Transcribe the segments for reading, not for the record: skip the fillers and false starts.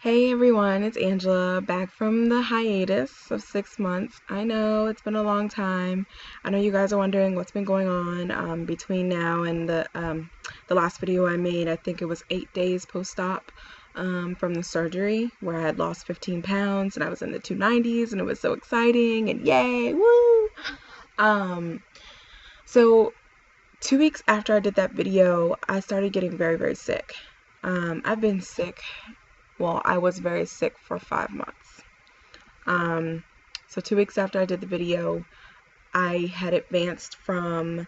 Hey everyone, it's Angela back from the hiatus of 6 months. I know it's been a long time. I know you guys are wondering what's been going on between now and the last video I made. I think it was 8 days post-op from the surgery where I had lost 15 pounds and I was in the 290s and it was so exciting and yay, woo! So 2 weeks after I did that video, I started getting very, very sick. I've been sick. Well, I was very sick for 5 months. So 2 weeks after I did the video, I had advanced from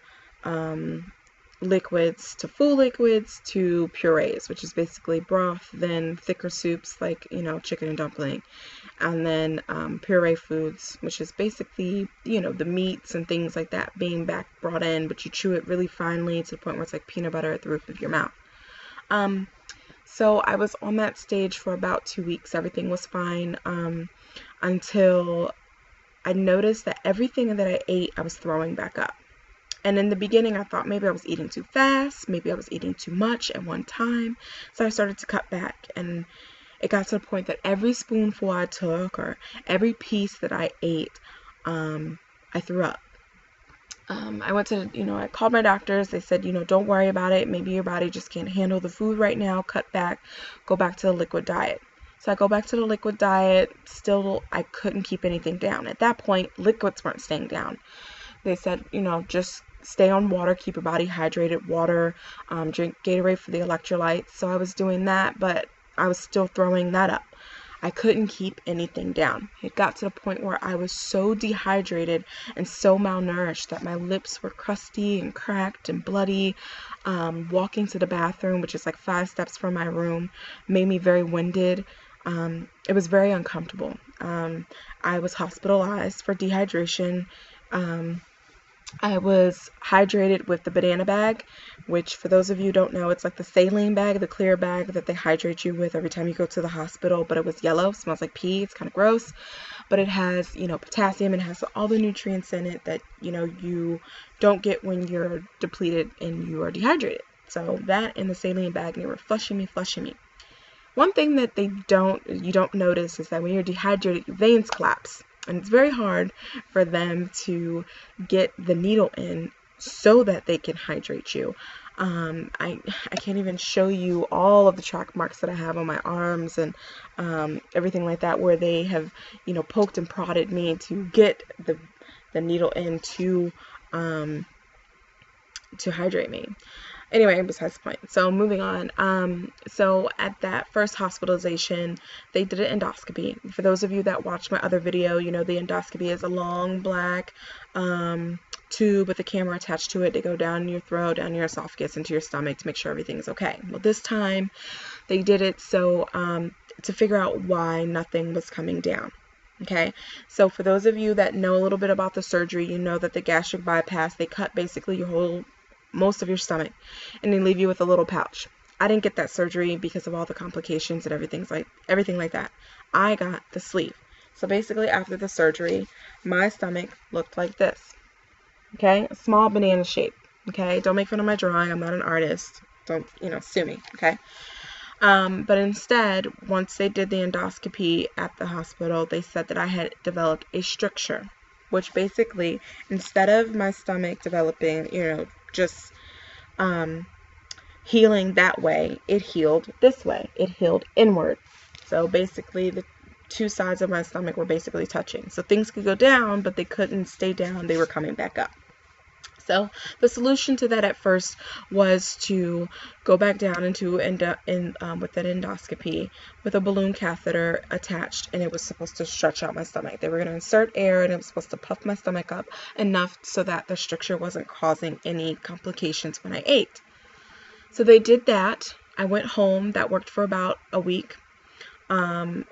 liquids to full liquids to purees, which is basically broth, then thicker soups like, chicken and dumpling, and then puree foods, which is basically, the meats and things like that being brought in, but you chew it really finely to the point where it's like peanut butter at the roof of your mouth. So I was on that stage for about 2 weeks. Everything was fine until I noticed that everything that I ate, I was throwing back up. And in the beginning, I thought maybe I was eating too fast, maybe I was eating too much at one time. So I started to cut back, and it got to the point that every spoonful I took or every piece that I ate, I threw up. I called my doctors. They said, don't worry about it. Maybe your body just can't handle the food right now. Cut back, go back to the liquid diet. So I go back to the liquid diet. Still, I couldn't keep anything down. At that point, liquids weren't staying down. They said, just stay on water, keep your body hydrated, water, drink Gatorade for the electrolytes. So I was doing that, but I was still throwing that up. I couldn't keep anything down. It got to the point where I was so dehydrated and so malnourished that my lips were crusty and cracked and bloody. Walking to the bathroom, which is like 5 steps from my room, made me very winded. It was very uncomfortable. I was hospitalized for dehydration. I was hydrated with the banana bag, which for those of you who don't know, it's like the saline bag, the clear bag that they hydrate you with every time you go to the hospital, but it was yellow, smells like pee, it's kind of gross, but it has, potassium, and it has all the nutrients in it that, you don't get when you're depleted and you are dehydrated. So that and the saline bag, and they were flushing me. One thing that you don't notice is that when you're dehydrated, your veins collapse. And it's very hard for them to get the needle in so that they can hydrate you. I can't even show you all of the track marks that I have on my arms and everything like that, where they have, poked and prodded me to get the needle in to hydrate me. Anyway, besides the point. So moving on. So at that first hospitalization, they did an endoscopy. For those of you that watched my other video, the endoscopy is a long black tube with a camera attached to it. They go down your throat, down your esophagus, into your stomach to make sure everything's okay. Well, this time they did it so to figure out why nothing was coming down. Okay, so for those of you that know a little bit about the surgery, you know that the gastric bypass, they cut basically most of your stomach, and they leave you with a little pouch. I didn't get that surgery because of all the complications and everything like that. I got the sleeve. So basically after the surgery, my stomach looked like this. Okay, a small banana shape. Okay, don't make fun of my drawing. I'm not an artist. Don't, sue me. Okay. But instead, once they did the endoscopy at the hospital, they said that I had developed a stricture, which basically, instead of my stomach developing, just healing that way, it healed this way. It healed inward. So basically the two sides of my stomach were basically touching. So things could go down, but they couldn't stay down. They were coming back up. So the solution to that at first was to go back down with that endoscopy with a balloon catheter attached, and it was supposed to stretch out my stomach. They were going to insert air, and it was supposed to puff my stomach up enough so that the stricture wasn't causing any complications when I ate. So they did that. I went home. That worked for about a week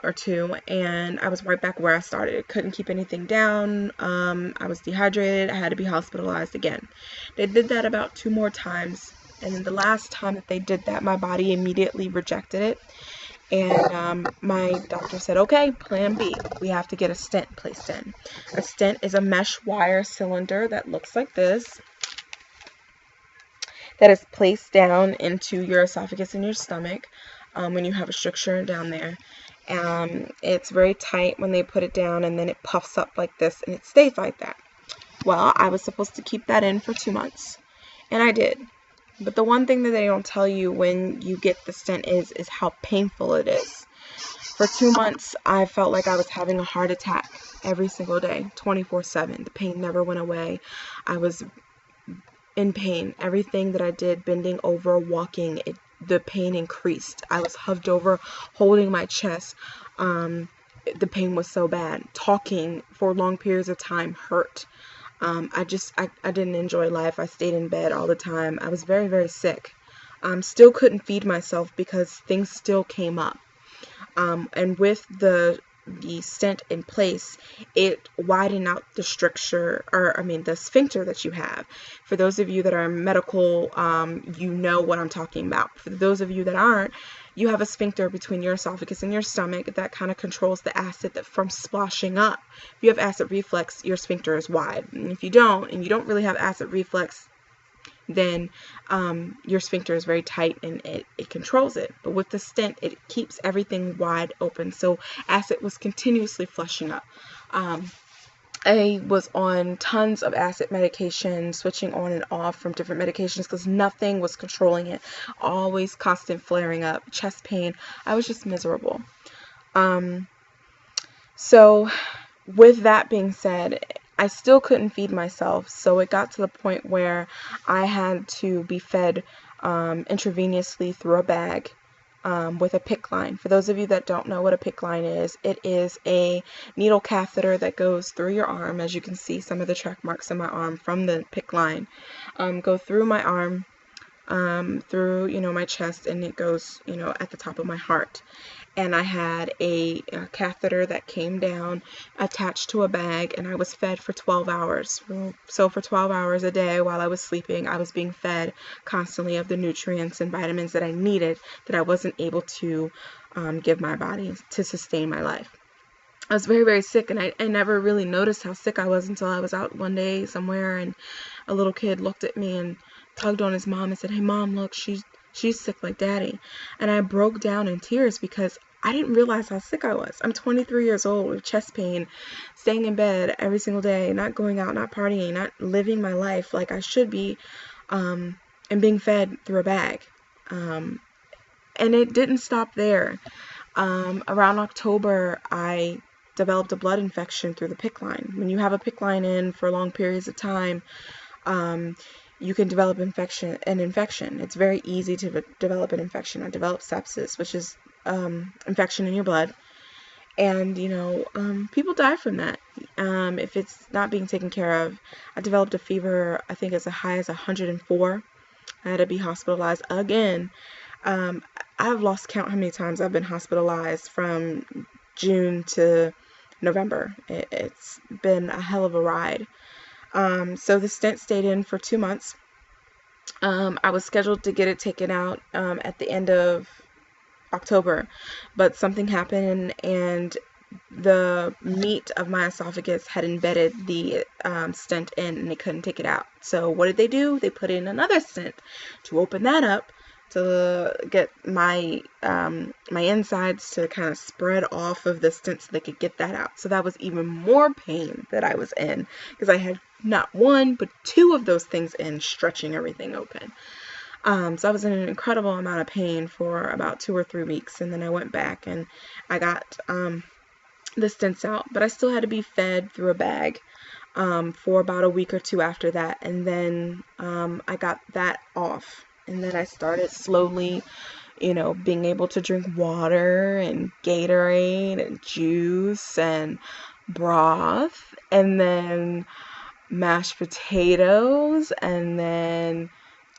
or two, and I was right back where I started. Couldn't keep anything down. I was dehydrated. I had to be hospitalized again. They did that about 2 more times, and then the last time that they did that, my body immediately rejected it, and my doctor said, okay, plan B. We have to get a stent placed in. A stent is a mesh wire cylinder that looks like this, that is placed down into your esophagus and your stomach. when you have a stricture down there. It's very tight when they put it down, and then it puffs up like this, and it stays like that. Well, I was supposed to keep that in for 2 months, and I did. But the one thing that they don't tell you when you get the stent is how painful it is. For 2 months, I felt like I was having a heart attack every single day, 24/7. The pain never went away. I was in pain. Everything that I did, bending over, walking, the pain increased. I was hunched over, holding my chest. The pain was so bad. Talking for long periods of time hurt. I didn't enjoy life. I stayed in bed all the time. I was very, very sick. Still couldn't feed myself because things still came up. And with the stent in place, it widened out the stricture, the sphincter that you have. For those of you that are medical, you know what I'm talking about. For those of you that aren't, you have a sphincter between your esophagus and your stomach that kind of controls the acid from splashing up. If you have acid reflux, your sphincter is wide. And if you don't, and you don't really have acid reflux, then your sphincter is very tight and it controls it. But with the stent, it keeps everything wide open. So acid was continuously flushing up. I was on tons of acid medication, switching on and off from different medications because nothing was controlling it. Always constant flaring up, chest pain. I was just miserable. So with that being said, I still couldn't feed myself, so it got to the point where I had to be fed intravenously through a bag with a PICC line. For those of you that don't know what a PICC line is, it is a needle catheter that goes through your arm. As you can see, some of the track marks in my arm from the PICC line go through my arm, through my chest, and it goes at the top of my heart. And I had a catheter that came down attached to a bag, and I was fed for 12 hours. So for 12 hours a day while I was sleeping, I was being fed constantly of the nutrients and vitamins that I needed, that I wasn't able to give my body to sustain my life. I was very, very sick, and I never really noticed how sick I was until I was out one day somewhere, and a little kid looked at me and tugged on his mom and said, "Hey mom, look, she's sick like daddy." And I broke down in tears because I didn't realize how sick I was. I'm 23 years old with chest pain, staying in bed every single day, not going out, not partying, not living my life like I should be, and being fed through a bag. And it didn't stop there. Around October, I developed a blood infection through the PICC line. When you have a PICC line in for long periods of time, you can develop an infection. It's very easy to develop an infection. I developed sepsis, which is infection in your blood, and people die from that if it's not being taken care of. I developed a fever, I think as high as 104. I had to be hospitalized again. I've lost count how many times I've been hospitalized from June to November. It's been a hell of a ride. So the stent stayed in for 2 months. I was scheduled to get it taken out at the end of October, but something happened and the meat of my esophagus had embedded the stent in, and they couldn't take it out. So what did they do? They put in another stent to open that up to get my my insides to kind of spread off of the stent so they could get that out. So that was even more pain that I was in because I had not one but two of those things in, stretching everything open. So I was in an incredible amount of pain for about 2 or 3 weeks, and then I went back and I got the stents out, but I still had to be fed through a bag for about a week or two after that, and then I got that off, and then I started slowly, being able to drink water and Gatorade and juice and broth, and then mashed potatoes, and then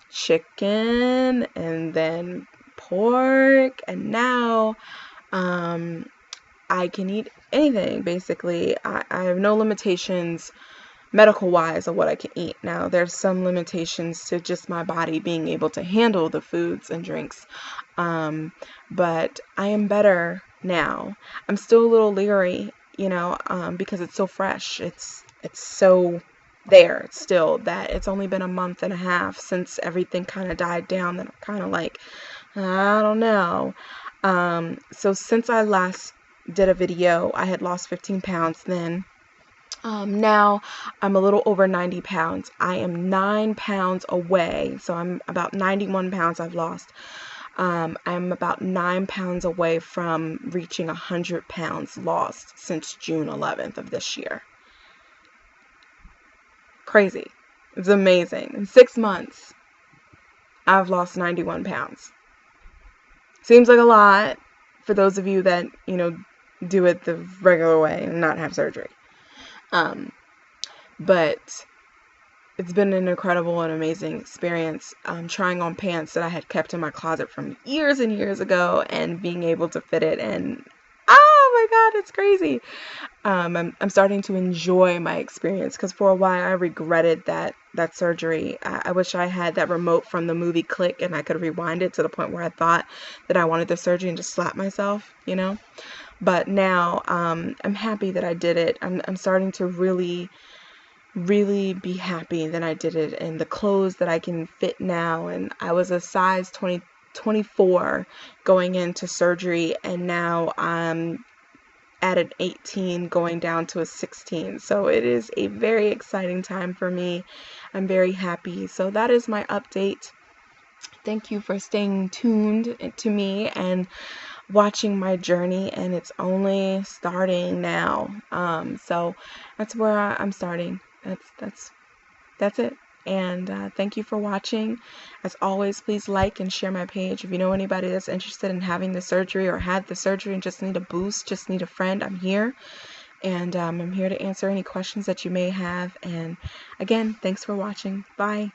chicken, and then pork, and now I can eat anything basically. I have no limitations medical wise of what I can eat. Now there's some limitations to just my body being able to handle the foods and drinks, but I am better now. I'm still a little leery, because it's so fresh. It's so there still, that it's only been a month and a half since everything kind of died down, that I'm kind of like, I don't know. So since I last did a video, I had lost 15 pounds then. Now I'm a little over 90 pounds. I am 9 pounds away. So I'm about 91 pounds I've lost. I'm about 9 pounds away from reaching 100 pounds lost since June 11th of this year. Crazy. It's amazing. In 6 months, I've lost 91 pounds. Seems like a lot for those of you that, do it the regular way and not have surgery. But it's been an incredible and amazing experience, trying on pants that I had kept in my closet from years and years ago and being able to fit it, and oh my God, it's crazy. I'm starting to enjoy my experience, because for a while I regretted that surgery. I wish I had that remote from the movie Click and I could rewind it to the point where I thought that I wanted the surgery and just slap myself, But now I'm happy that I did it. I'm starting to really be happy that I did it, and the clothes that I can fit now. And I was a size 24 going into surgery, and now I'm at an 18 going down to a 16. So it is a very exciting time for me. I'm very happy. So that is my update. Thank you for staying tuned to me and watching my journey, and it's only starting now. So that's where I'm starting. That's it. And thank you for watching. As always, please like and share my page. If you know anybody that's interested in having the surgery or had the surgery and just need a boost, just need a friend, I'm here. And I'm here to answer any questions that you may have. And again, thanks for watching. Bye.